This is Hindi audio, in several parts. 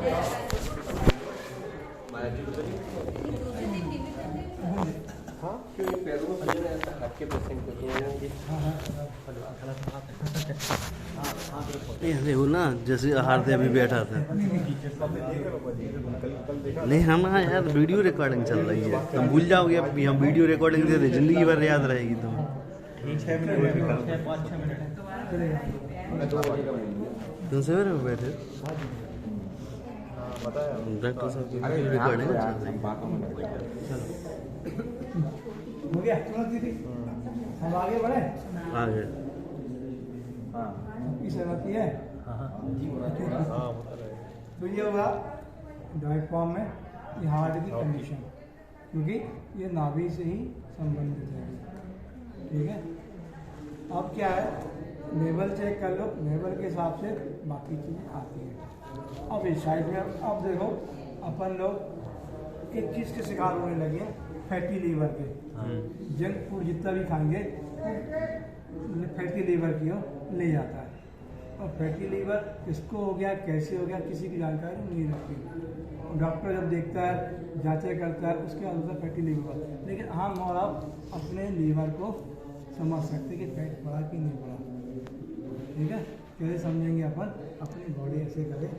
हाँ क्यों पैरों में फंसे रहता है हाथ के पेशेंट को तो ये देखो ना जैसे आहार अभी बैठा था। नहीं हम यार वीडियो रिकॉर्डिंग चल रही है, तुम भूल जाओगे अब भी हम वीडियो रिकॉर्डिंग दे रहे, जिंदगी भर याद रहेगी तुम। तुम सवेरे में बैठे डॉक्टर साहब की वीडियो रिकॉर्डिंग चल रही है। हो गया दीदी, हम आगे बढ़े। आगे की सहमति है। तो ये होगा डायफ्राम में ये हार्ट की कंडीशन, क्योंकि ये नाभि से ही संबंधित है। ठीक है, अब क्या है, लेवल चेक कर लो, लेवल के हिसाब से बाकी चीज़ें आती हैं। अब इस साइड में अब देखो अपन लोग एक चीज़ के शिकार होने लगे हैं, फैटी लीवर के। जंक फूड जितना भी खाएंगे फैटी लीवर की ओर ले जाता है। और फैटी लीवर किसको हो गया, कैसे हो गया, किसी की जानकारी नहीं रहती। डॉक्टर जब देखता है, जांचें करता है, उसके अनुसार फैटी लीवर। लेकिन हम और आप अपने लीवर को समझ सकते कि फैट बढ़ा कि नहीं बढ़ा। ठीक है, कैसे समझेंगे अपन, अपनी बॉडी ऐसे करें।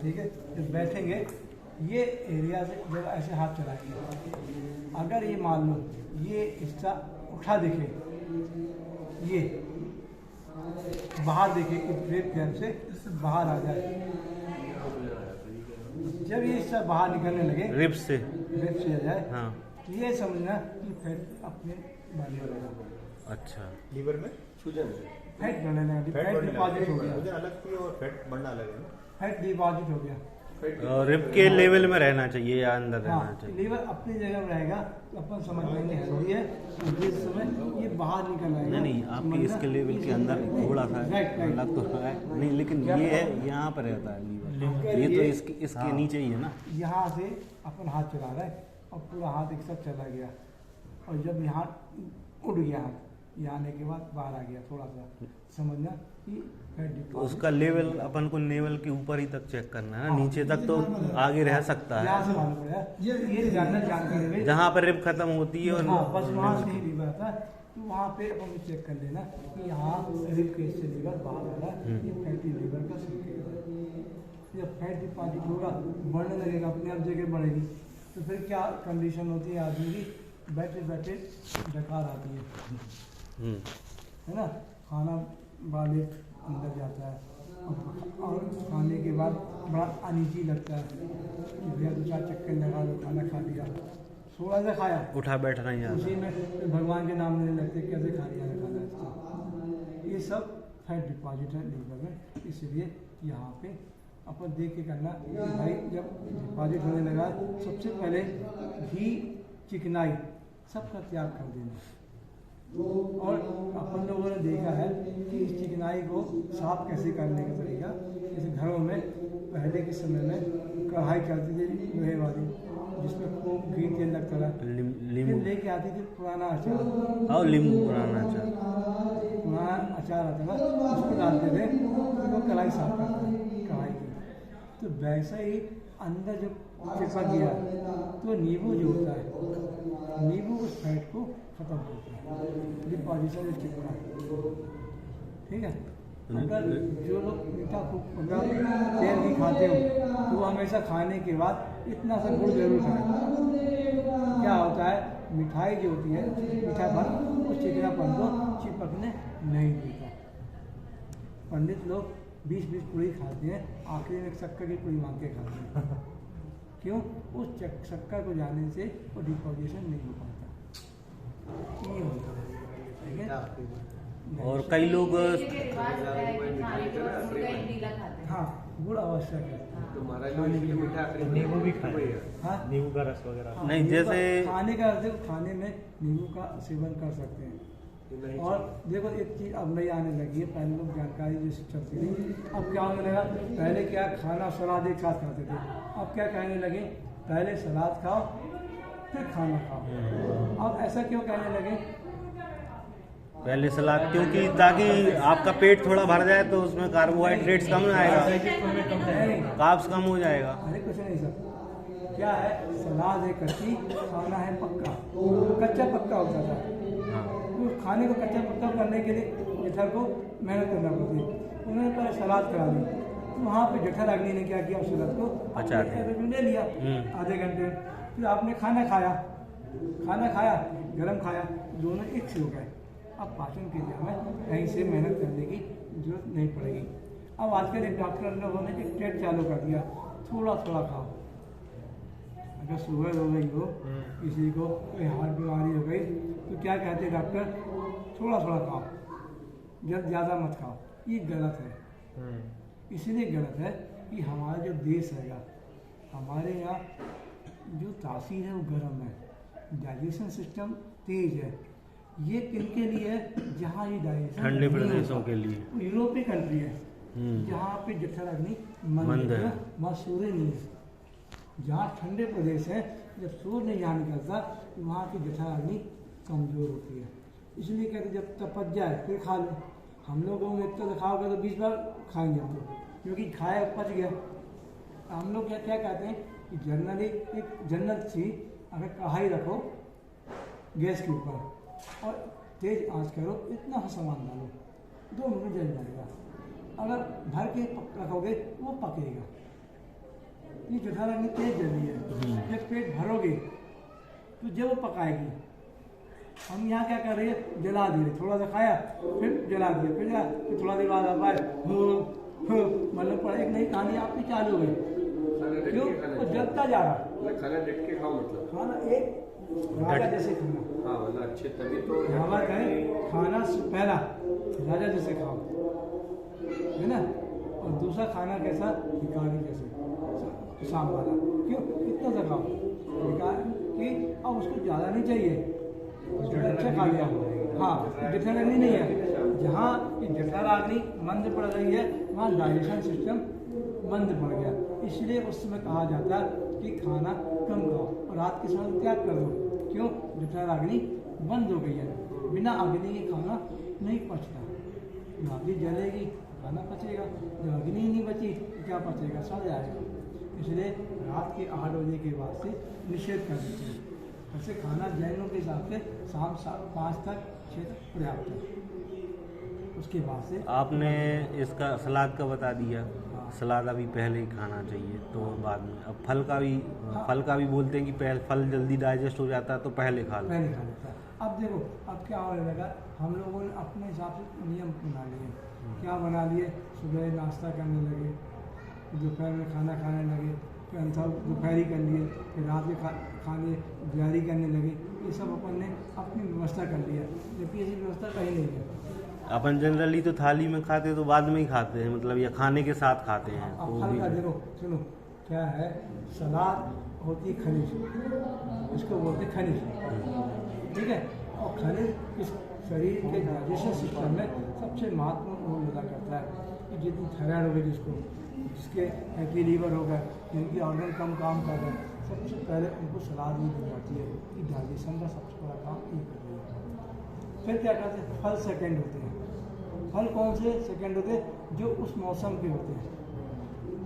ठीक है, जब बैठेंगे ये एरिया से जब ऐसे हाथ चलाएंगे, अगर ये मान लो ये हिस्सा उठा दिखे, ये बाहर दिखे, ब्रेक गैप से बाहर आ जाए, जब ये हिस्सा बाहर निकलने लगे रिब्स से आ जाए, हाँ, तो ये समझना कि फैट अपने बढ़ने लगेगा। अच्छा लीवर में सूजन फैट बढ़ने लगा, फैट डिपॉजिट हो गया, अलग थी और फैट बढ़ना अलग है। फैट डिपॉजिट हो गया। और रिब के लेवल में रहना चाहिए या अंदर रहना हाँ, चाहिए? लीवर अपनी जगह में रहेगा तो अपन समझ लेंगे हेल्दी है। जिस समय ये बाहर निकल आएगा, नहीं आपके इसके लेवल के अंदर थोड़ा सा अलग तो है नहीं, लेकिन ये है यहाँ पर रहता है लीवर, ये तो इसके नीचे ही है ना। यहाँ से अपन हाथ चला रहे हैं और पूरा हाथ एक साथ चला गया, और जब यहाँ उड़ गया हाथ, ये आने के बाद बाहर आ गया, थोड़ा सा समझना कि तो उसका लेवल अपन को लेवल के ऊपर ही तक चेक करना है ना, नीचे तक तो आगे रह सकता है। यहाँ से मालूम पड़ेगा, ये जानकारी जहाँ पर रिब खत्म होती है और बस वहाँ से ही लीवर आता है, तो वहाँ पे अपन चेक कर लेना कि यहाँ रिब केस से लीवर बाहर आ रहा है, ये फैटी लीवर का संकेत है। जब फैट डिपॉजिट होगा, बढ़ने लगेगा, अपने आप जगह बढ़ेगी, तो फिर क्या कंडीशन होती है आदमी की, बैठे बैठे डकार आती है ना, खाना वाले अंदर जाता है और खाने के बाद बड़ा अनईजी लगता है, भैया 2-4 चक्कर लगा लो, खाना खा लिया, थोड़ा सा खाया, उठा बैठना ही आता, उसी में भगवान के नाम लेने लगते, कैसे खा लिया खाना इसको। ये सब फैट डिपॉजिट है लीवर में, इसलिए यहाँ पे अपन देख के करना कि भाई जब डिपॉजिट होने लगा, सबसे पहले घी चिकनाई सबका त्याग कर देना। और अपन लोगों ने देखा है कि इस चिकनाई को साफ कैसे करने का तरीका, जैसे घरों में पहले के समय में कढ़ाई चलती थी लोहे वाली, जिसमें खूब घी तेल लगता था, लेके आती थी पुराना अचार, और नींबू पुराना अचार आता था, उसको डालते थे तो कढ़ाई साफ करते थे कढ़ाई की। तो वैसा ही अंदर जब चिपक गया तो नींबू जो होता है, नींबू उस फैट को खत्म करता है, डिपॉजिशन में चिपका। ठीक है, अगर जो लोग मीठा खूब तेल नहीं खाते हो तो वो हमेशा खाने के बाद इतना सा गुड़ जरूर खाएं। क्या होता है, मिठाई जो होती है मीठा भर उस चिकनापन को चिपकने नहीं देता। पंडित लोग 20-20 पूड़ी खाते हैं, आखिरी में शक्कर की पूड़ी मांग के खाते हैं। क्यों? उस शक्कर को जाने से वो डिपोजिशन नहीं हो पाता। ये होता है, ठीक है। और कई लोग हाँ, गुड़ आवश्यक है। तो महाराज नींबू भी खाए, हाँ, नींबू का रस वगैरह नहीं, जैसे खाने का खाने में नींबू का सेवन कर सकते हैं। और देखो एक चीज़ अब नई आने लगी है, पहले लोग जानकारी जैसी चलती थी, अब क्या होने लगा, पहले क्या खाना सलाद एक साथ खाते थे, अब क्या कहने लगे, पहले सलाद खाओ फिर खाना खाओ। अब ऐसा क्यों कहने लगे, पहले सलाद, क्योंकि ताकि आपका पेट थोड़ा भर जाए तो उसमें कार्बोहाइड्रेट्स कम आएगा। कार्ब्स कम हो जाएगा। अरे कुछ नहीं सर, क्या है, सलाद है कच्ची, खाना है पक्का। कच्चा पक्का होता था, हाँ तो खाने को कच्चा पक्का करने के लिए जेठर को मेहनत करना पड़ती है। उन्होंने पहले सलाद करा दी, तो वहाँ पे जेठारानी ने क्या किया, उस सलाद को पचा दिया। ले लिया आधे घंटे। फिर आपने खाना खाया, गरम खाया, दोनों एक से हो गए। अब पाचन के लिए हमें कहीं से मेहनत करने की जरूरत नहीं पड़ेगी। अब आजकल एक डॉक्टर लोगों ने एक टेट चालू कर दिया, थोड़ा थोड़ा खाओ। अगर शुगर हो गई हो, किसी को कोई हार्ट बीमारी हो गई, तो क्या कहते हैं डॉक्टर, थोड़ा थोड़ा खाओ, ज़्यादा मत खाओ। ये गलत है। इसलिए गलत है कि हमारा जो देश हैगा, हमारे यहाँ जो तासीर है वो गर्म है, डाइजेशन सिस्टम तेज है। ये किनके लिए है, जहाँ ये डाइजेशन ठंडे प्रदेशों के लिए, यूरोपीय कंट्री है जहाँ पे जठराग्नि मंद है, वहाँ सूर्य नहीं है। जहाँ ठंडे प्रदेश है, जब सूर्य नहीं यहाँ निकलता तो वहाँ की जठराग्नि कमज़ोर होती है। इसलिए कहते जब तपक जाए फिर खा लो। हम लोगों में इतना खाओगे तो 20 बार खाएंगे हम लोग, क्योंकि खाया पच गया। हम लोग क्या कहते हैं कि जनरली एक जन्नत सी, अगर कढ़ाई रखो गैस के ऊपर और तेज आंच करो, इतना सा सामान डालो, 2 मिनट में जल जाएगा। अगर भर के रखोगे वो पकेगा। ये जठराग्नि तेज जल रही है, जब पेट भरोगे तो जब वो पकाएगी। हम यहाँ क्या कर रहे हैं, जला दिए, थोड़ा सा खाया फिर जला दिया, फिर थोड़ा देर बाद आप आए मतलब पड़ा एक नई कहानी आपकी चालू हो गई। क्यों, वो जलता जा रहा। खाना डट के खाओ, मतलब खाना एक राजा जैसे खाना। हाँ मतलब अच्छे, तभी तो हवा कहें खाना पहला राजा जैसे खाओ, है ना। और दूसरा खाना कैसा, भिखारी जैसे शाम वाला। क्यों, कितना सा खाओ कि अब उसको ज़्यादा नहीं चाहिए, अच्छा खा लिया। हाँ, जठराग्नि नहीं है, जहाँ जठराग्नि मंद पड़ रही है वहाँ डाइजेशन सिस्टम मंद पड़ गया। इसलिए उस समय कहा जाता है कि खाना कम खाओ और रात के समय त्याग कर दो। क्यों, जठराग्नि बंद हो गई है। बिना अग्नि के खाना नहीं पचता। अग्नि जलेगी खाना पचेगा, जब अग्नि ही नहीं बची तो क्या पचेगा, सड़ जाएगा। इसलिए रात के 8 बजे के बाद से निषेध कर देते हैं। वैसे खाना जैनों के हिसाब से शाम 5 तक 6 तक पर्याप्त है। उसके बाद से आपने इसका सलाद का बता दिया। सलाद अभी पहले ही खाना चाहिए तो बाद में। अब फल का भी बोलते हैं कि पहले फल जल्दी डाइजेस्ट हो जाता है तो पहले खा लो। पहले खा लेता है। अब देखो अब क्या होने लगा, हम लोगों ने अपने हिसाब से नियम बना लिए। क्या बना लिए, सुबह नाश्ता करने लगे, दोपहर में खाना खाने लगे, फिर अंतर दोपहरी कर लिए, फिर रात में खाने तैयारी करने लगे। ये सब अपन ने अपनी व्यवस्था कर लिया, जबकि ऐसी व्यवस्था कहीं नहीं है। अपन जनरली तो थाली में खाते तो बाद में ही खाते हैं, मतलब या खाने के साथ खाते हैं। अब तो फल का देखो, सुनो क्या है, सलाद होती है खनिज, इसको बोलते हैं खनिज, ठीक है। और खनिज इस शरीर के डाइजेशन सिस्टम में सबसे महत्वपूर्ण रोल अदा करता है। कि जितनी थायराइड हो गई, जिसके फैटी लीवर हो गए, जिनकी ऑर्गन कम काम कर रहे हैं, सबसे पहले उनको सलाद भी दी जाती है कि डाइजेशन का सबसे बड़ा काम ये कर रही है। फिर क्या करते हैं, फल सेकेंड होते हैं। फल कौन से सेकेंड होते हैं, जो उस मौसम के होते हैं,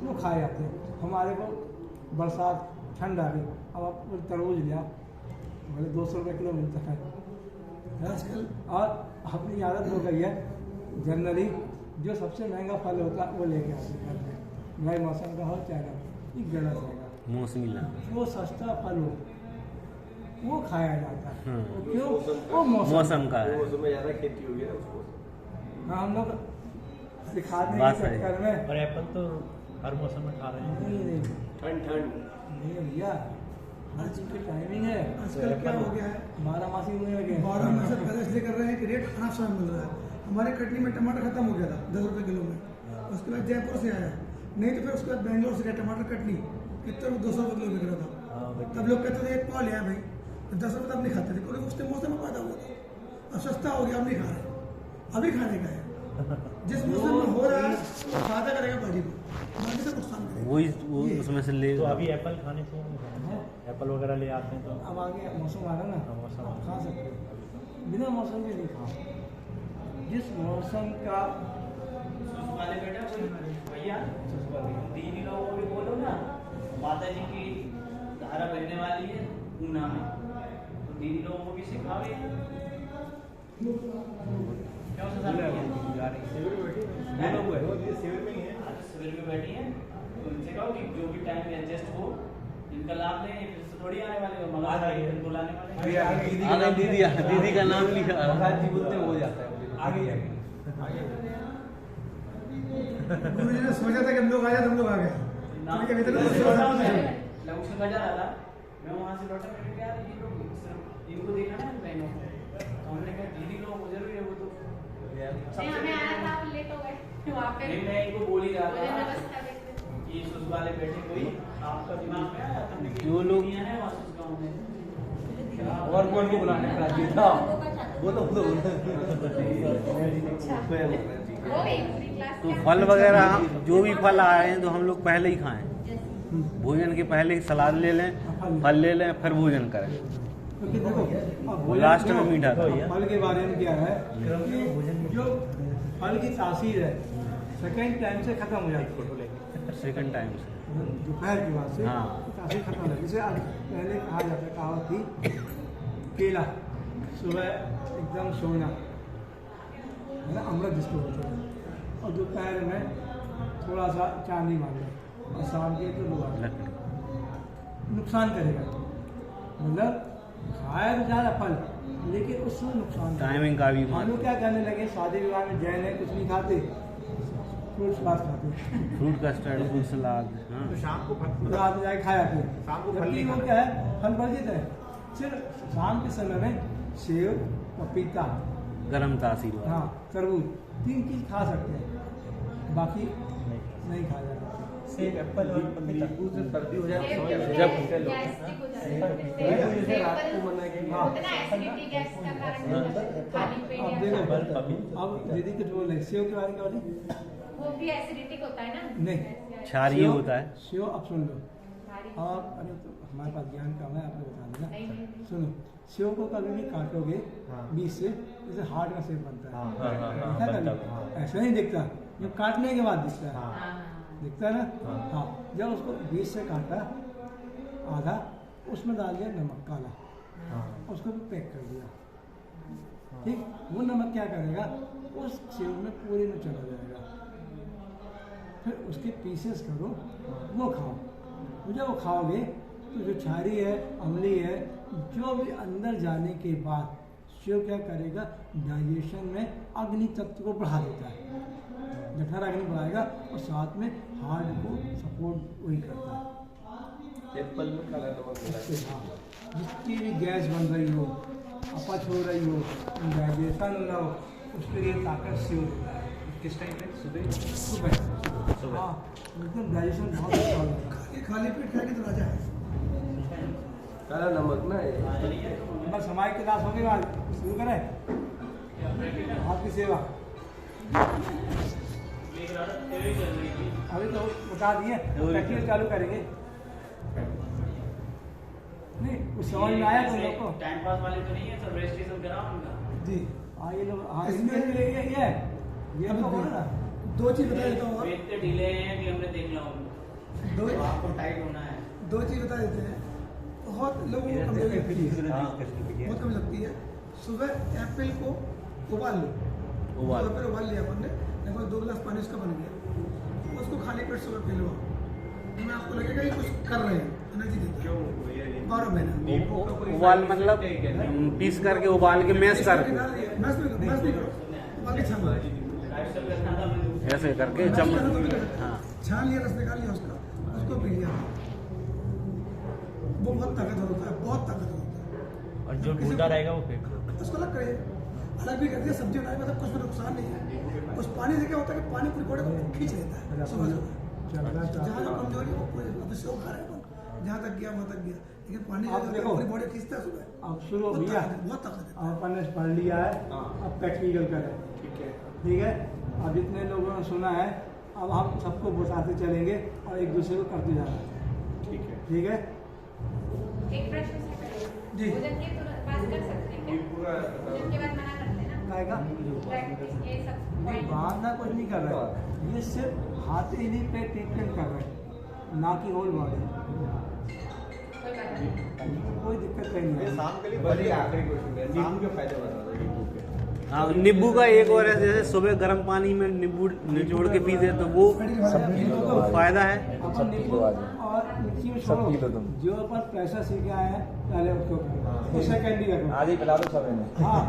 जो खाए जाते हैं। हमारे को बरसात ठंड आ गई, अब आप तरबूज लिया, बोले 200 रुपये किलो मिलता है आजकल। और अपनी आदत हो गई है जनरली जो सबसे महंगा फल होता है वो लेके आते हैं, नए मौसम का हो चाहे ना, ये गलत है। मौसमी वो सस्ता फल हो वो खाया जाता है। तो क्यों, वो मौसम का है। मौसम में ज़्यादा खेती हुई है उसको। हाँ, हम लोग सिखाने के चक्कर में। और एप्पल तो हर मौसम में खा रहे हैं। नहीं ठंड नहीं भैया, हर चीज़ की टाइमिंग है। आजकल क्या हो गया है, 12 मासी हुए लगे, 12 में से पहले इसलिए कर रहे हैं कि रेट खराब समय मिल रहा है। हमारे कटनी में टमाटर खत्म हो गया था 10 रुपये किलो में, उसके बाद जयपुर से आया, नहीं तो फिर उसके बाद बेंगलोर से गया टमाटर कटनी, कितने 200 रुपये किलो बिक रहा था। तब लोग कहते थे एक पाव लिया भाई, 10 रुपये तब नहीं खाते थे, क्योंकि उसके मौसम में पैदा हुआ था। अब सस्ता हो गया, अब नहीं खा रहे, अभी खाने का है। जिस मौसम में हो रहा है वो फायदा करेगा भाजी को, भाजी से नुकसान करेगा। वो उसमें से ले। तो अभी एप्पल खाने से एप्पल वगैरह ले आते हैं तो अब आगे मौसम आ रहा ना, मौसम आप खा सकते हो, बिना मौसम के नहीं खाओ। जिस मौसम का ऊना में, तो दीदी लोगों को भी सिखावे। क्यों से सिविल में ही है, सिविल में बैठी है, तो उनसे कहो कि जो भी टाइम में एडजस्ट हो इनका लाभ लें, फिर से थोड़ी आने वाले हो, मगर बुलाने वाले दीदी का नाम लिखा जी बोलते हो जाता है आगे गुरु जी ने सोचा था कि हम लोग आ जाए, तुम लोग आ गए। क्योंकि अभी तक तो सोचा नहीं। लंच में बजा रहा था, मैं वहाँ से लौटा, मैंने कहा यार ये लोग सिर्फ इनको देखा ना बहनों को, तो हमने कहा दीदी लोगों को जरूरी है वो तो नहीं, हमें आना था, लेट हो गए वहाँ पे। नहीं, मैं इनको बोल ही रहा मुझे था व्यवस्था देखते कि सुस वाले बैठे कोई आपका दिमाग में आया तुमने कि जो लोग है वहाँ सुस गाँव में और कौन को बुलाने का जी था वो तो हो गई पूरी क्लास। तो फल वगैरह जो भी फल आए हैं तो हम लोग पहले ही खाएं, भोजन के पहले ही सलाद ले लें, फल ले लें, फिर भोजन करें। क्योंकि देखो अब वो लास्ट में मीठा था। फल के बारे में क्या है कि जो फल की तासीर है सेकेंड टाइम से खत्म हो जाती है, सेकंड टाइम से दोपहर के बाद से हाँ। तासीर खत्म हो जाती है। जैसे आज पहले कहा जाता है, कहावत थी केला सुबह एकदम सोना है ना, अमृत जिसको बोलते हैं, और दोपहर में थोड़ा सा चांदी मार लो, और शाम के तो बुआ नुकसान करेगा। मतलब खाया तो ज़्यादा फल, लेकिन उसमें नुकसान टाइमिंग का भी हम लोग क्या करने लगे, शादी विवाह में जैन है कुछ नहीं खाते, फ्रूट सलाद खाते, फ्रूट कस्टर्ड, फ्रूट सलाद। हाँ। शाम को रात में जाके खाया फिर जबकि वो क्या है फल वर्जित है। सिर्फ शाम के समय में सेव, पपीता, गरम तासीर वाला। हाँ तरबूज, 3 चीज खा सकते हैं, बाकी नहीं खा जाता। सेब एप्पल और पपीता से सर्दी हो जाए सेब जब गैस्ट्रिक हो जाती है। जैसे रात को मना कि उतना एसिडिटी गैस का कारण हो जाता है, खाली पेट अब या देखो अब दीदी कुछ बोल रहे सेव के बारे में क्या बोली? वो भी एसिडिटिक होता है ना। नहीं, क्षारीय सेव- होता है। सेव अब सुन लो भारी। आप, अरे तो हमारे पास ज्ञान कम है, आपने बता देना। नहीं, नहीं। सुनो, सेव को कभी भी काटोगे बीच से, जैसे हार्ट का सेव बनता है, दिखता है कभी? ऐसा नहीं दिखता, जब काटने के बाद दिखता है, हाँ। दिखता है ना। हाँ, जब उसको बीच से काटा आधा, उसमें डाल दिया नमक काला, उसको भी पैक कर दिया, ठीक। वो नमक क्या करेगा, उस सेव में पूरे में चला जाएगा, फिर उसके पीसेस करो, वो खाओ। जब वो खाओगे तो जो क्षारी है, अम्ली है, जो भी अंदर जाने के बाद सेव क्या करेगा, डाइजेशन में अग्नि तत्व को बढ़ा देता है, जठर अग्नि बढ़ाएगा, और साथ में हार्ट को सपोर्ट वही करता है। एप्पल में काला नमक मिला इससे हाँ, जितनी भी गैस बन रही हो, अपच हो रही हो, डाइजेशन हो रहा हो, उसके लिए ताकत से होता है। किस टाइम पे सुबह सुबह हाँ, एकदम डाइजेशन बहुत अच्छा हो जाता है। ये खाली पेट खाएंगे तो राजा है। काला नमक ना बस हमारी क्लास होगी, आज शुरू करें आपकी सेवा। अभी तो बता दिए, प्रैक्टिकल चालू करेंगे। नहीं कुछ समझ में आया तुम लोग को? टाइम पास वाले तो नहीं है, सब रजिस्ट्रेशन कराओ उनका। जी हाँ, ये लोग हाँ, इसमें ये तो बोला ना। 2 चीज बता देता हूँ वे इतने ढीले हैं कि हमने देख लिया उनको, दो तो आपको टाइट होना है। 2 चीज बता देते हैं। बहुत लोगों को कमजोरी लगती है, बहुत कम लगती है। सुबह एप्पल को उबाल लो, एप्पल उबाल लिया अपन ने, लगभग 2 गिलास पानी उसका बन गया, उसको खाली पेट सुबह पी लो। में आपको लगेगा कि कुछ कर रहे हैं, एनर्जी देता है 12 महीना। उबाल मतलब पीस करके उबाल के मैश करके मैश भी करो, उबाल के छान लो। ऐसे करके चम्मच। हाँ, छान लिया, रस निकाल लिया उसका, उसको पी लिया। वो बहुत ताकतवर होता है, बहुत ताकतवर होता है। और जो ढूंढा रहेगा वो फेंक दो। उसको अलग करिए, अलग भी कर दिया। सब्जी बनाए मतलब कुछ भी नुकसान नहीं है। उस पानी से क्या होता है कि पानी पूरी बॉडी को खींच लेता है सुबह सुबह। जहाँ जो कमजोरी है वो पूरे अब सेव खा रहे हैं, जहाँ तक गया वहाँ तक गया, लेकिन पानी आप देखो, पूरी बॉडी खींचता है सुबह। अब शुरू हो गया, बहुत ताकत है। अपन ने पढ़ लिया है, अब प्रैक्टिकल करें। ठीक है, अब जितने लोगों ने सुना है, अब हम सबको बताते चलेंगे और एक दूसरे को करते जाना है। ठीक है। एक प्रश्न से पहले जी। भोजन के बात कर सकते हैं क्या? भोजन के बाद मना करते हैं ना, आएगा प्रैक्टिस ये सब नहीं, point। बांधना कुछ नहीं कर रहा है, ये सिर्फ हाथ ही पे ट्रीटमेंट कर रहे हैं, ना कि होल बॉडी। तो कोई बात नहीं। कोई दिक्कत कहीं नहीं है। शाम के लिए बड़ी आखिरी क्वेश्चन है, शाम के फायदे बता दो नींबू के। हाँ, नींबू का एक और है, जैसे सुबह गर्म पानी में नींबू निचोड़ के पीते हैं तो वो फायदा है। अपन नींबू और मिर्ची में छोड़ो, जो अपन प्रेशर सीखे आए हैं पहले उसको करो, उसे कैंडी रखो। आज ही पिला दो सब इन्हें। हाँ,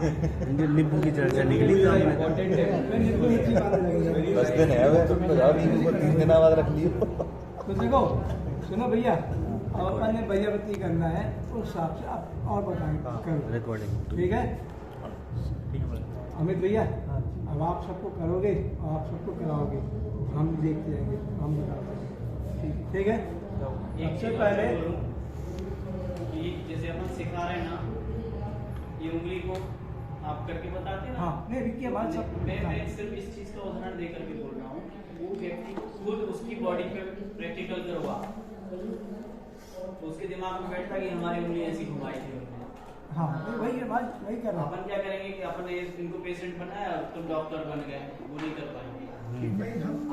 नींबू की चर्चा निकली तो हमने। फिर नींबू मिर्ची खाने लगेंगे। 10 दिन है वो, तुम बताओ नींबू को 3 दिन बाद रख लियो। तो देखो, सुनो भैया, अब अपन ने भैया बत्ती करना है उस हिसाब से आप और बताएंगे करो, रिकॉर्डिंग ठीक है अमित भैया। अब आप सबको करोगे और आप सबको कराओगे, हम देखते रहेंगे, हम बताते हैं, ठीक है। एक सबसे चीज पहले कि जैसे अपन सिखा रहे हैं ना, ये उंगली को आप करके बताते हैं ना। हाँ, नहीं विक्की बात सब मैं सिर्फ इस चीज का उदाहरण देकर के बोल रहा हूँ। वो व्यक्ति खुद उसकी बॉडी पे प्रैक्टिकल करवा, तो उसके दिमाग में बैठता कि हमारी उंगली ऐसी घुमाई थी हमने। हाँ, वही कर रहा हूँ। अपन क्या करेंगे कि अपन ने इनको पेशेंट बनाया, तुम डॉक्टर बन गए, वो नहीं कर पाएंगे।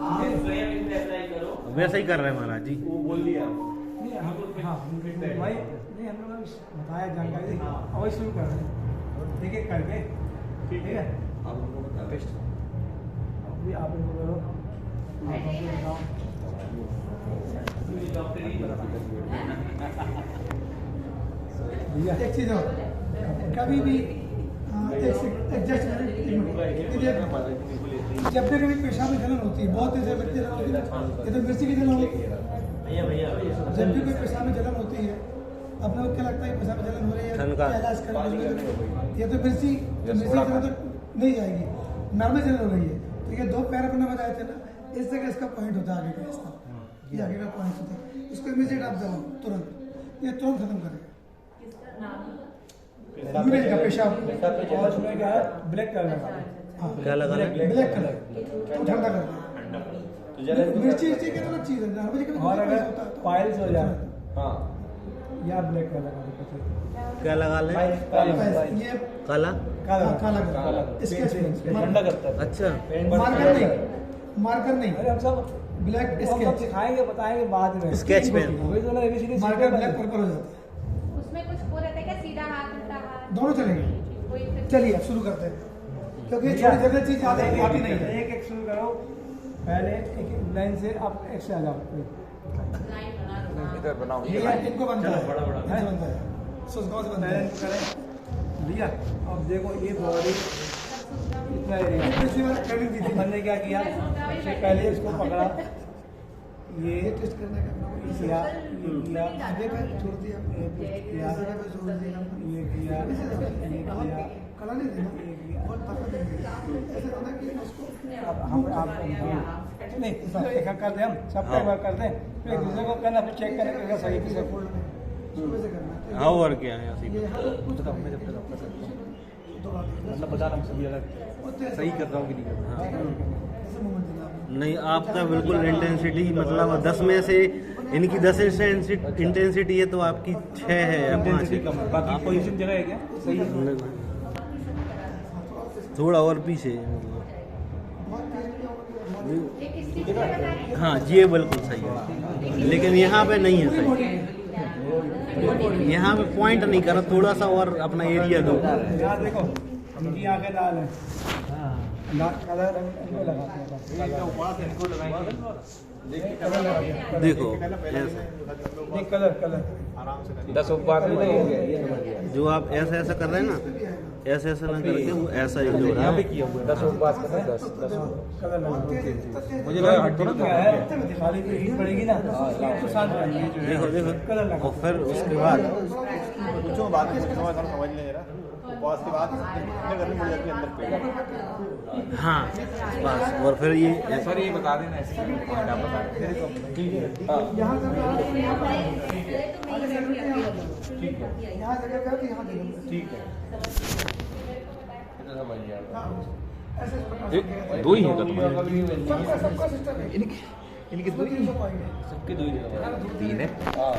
आप स्वयं इन पे अप्लाई करो। वैसा ही कर रहे हैं महाराज जी। वो बोल दिया। नहीं भाई, नहीं हम लोगों ने बताया जानकारी दी, और वही शुरू कर रहे हैं, ठीक है करके, ठीक है। आप उनको बता टेस्ट। अभी आप इनको करो, आप हमको बताओ। भैया एक चीज़ और, कभी भी एडजस्ट जब भी कभी पेशाब में जलन होती है, बहुत तेज लगती है, ये तो मिर्ची की जलन होती है। जब भी कोई पेशाब में जलन होती है, अपने को क्या लगता है पेशाब में जलन हो रही है, क्या इलाज करना, ये तो मिर्ची की जलन तो नहीं जाएगी, नॉर्मल जलन हो रही है, ठीक है। 2 पैर अपने बताए थे ना, इस जगह इसका पॉइंट होता है, आगे का इसका, ये आगे का पॉइंट होता है, इसको इमीडिएट आप दबाओ तुरंत, ये तुरंत खत्म करेगा यूरिन का पेशाब। और उसमें क्या है, ब्लैक कलर लगा, हाँ क्या लगा रहे हैं? ब्लैक कलर तो ठंडा कर दो। मिर्ची की तो चीज है, नॉर्मली कभी और अगर होता है तो पाइल्स हो जाए हाँ, या ब्लैक कलर लगा, क्या लगा ले? ये काला। काला स्केच ठंडा करता है। अच्छा, मार्कर नहीं अरे हम सब ब्लैक हम सब स्केच, सिखाएंगे, बताएंगे बाद में। Sketch pen. वही तो ना ABCD मार्कर ब्लैक पर्पल हो जाता है, उसमें कुछ वो रहता है क्या, सीधा हाथ उल्टा हाथ? दोनों चलेंगे। कोई चलिए अब शुरू करते हैं, क्योंकि छोटी जगह चीज आती नहीं है। एक शुरू करो, पहले एक लाइन से आप एक से आ जाओ। लाइन बना दो ना। इधर बनाओ। ये इनको बनता है, इनसे बनता है, सुसगांव से बनता पहले है। इनको करें भैया। अब देखो ये बॉडी इतना एरिया, पिछली बार ट्रेनिंग दी थी, हमने क्या किया, सबसे पहले इसको पकड़ा, ये ये टेस्ट करने का किया, ये किया, आगे पे छोड़ दिया, ये किया, इस जगह पे छोड़ दिया, ये किया, ये किया। कला नहीं देना, बहुत ताकत देंगे, ऐसे होना कि उसको अब हम आप नहीं एक कर दें, हम सबका वर्क कर दें, फिर एक दूसरे को करना, फिर चेक करने का सही से फोल्ड में सुबह से करना है। हाँ और क्या है ऐसे ही। ये कुछ तो मैं जब तक आपका सकता हूँ मतलब बता रहा हूँ सभी अलग सही कर रहा हूँ कि नहीं कर रहा हूँ? ऐसे मोमेंट देना आपने। नहीं, आपका बिल्कुल इंटेंसिटी मतलब 10 में से इनकी 10 इंटेंसिटी है तो आपकी 6 है या 5 है। बाकी पोजीशन जगह है क्या सही है? थोड़ा और पीछे है, बहुत तेज भी होगा, एक स्टिच में बताएं। हाँ ये बिल्कुल सही है, लेकिन यहाँ पे नहीं है सही। यहाँ पे पॉइंट नहीं करा, थोड़ा सा और अपना एरिया दो। यहाँ देखो इनकी आंखें लाल हैं, कलर इनको लगाते हैं, देखो ऐसा। एक कलर कलर 10 उपवास में तो हो गया, ये समझ गया। जो आप ऐसा ऐसा कर रहे हैं ना, ऐसा ऐसा ना करके वो ऐसा ही हो रहा है। 10 उपवास का 10 कलर लगाते मुझे लगा हड्डी क्या है, खाली पे हीट पड़ेगी ना तो शांत रहेगी। देखो देखो, कलर लगा, और फिर उसके बाद पूछो बात समझ ले जरा। उपवास के बाद कितने गर्मी पड़ जाती है अंदर पेट? हाँ बस, और फिर ये सर ये बता देना ऐसे ही क्या बता रहे हैं। ठीक है हाँ। यहाँ जगह ठीक है। यहाँ जगह पे आती, यहाँ जगह ठीक है इतना समझ गया। पे ऐसे पकड़ एक दो ही है तुम्हारे? सबका सिस्टम है, इनके दो ही 300 पॉइंट है। सबके दो ही 3 है। हाँ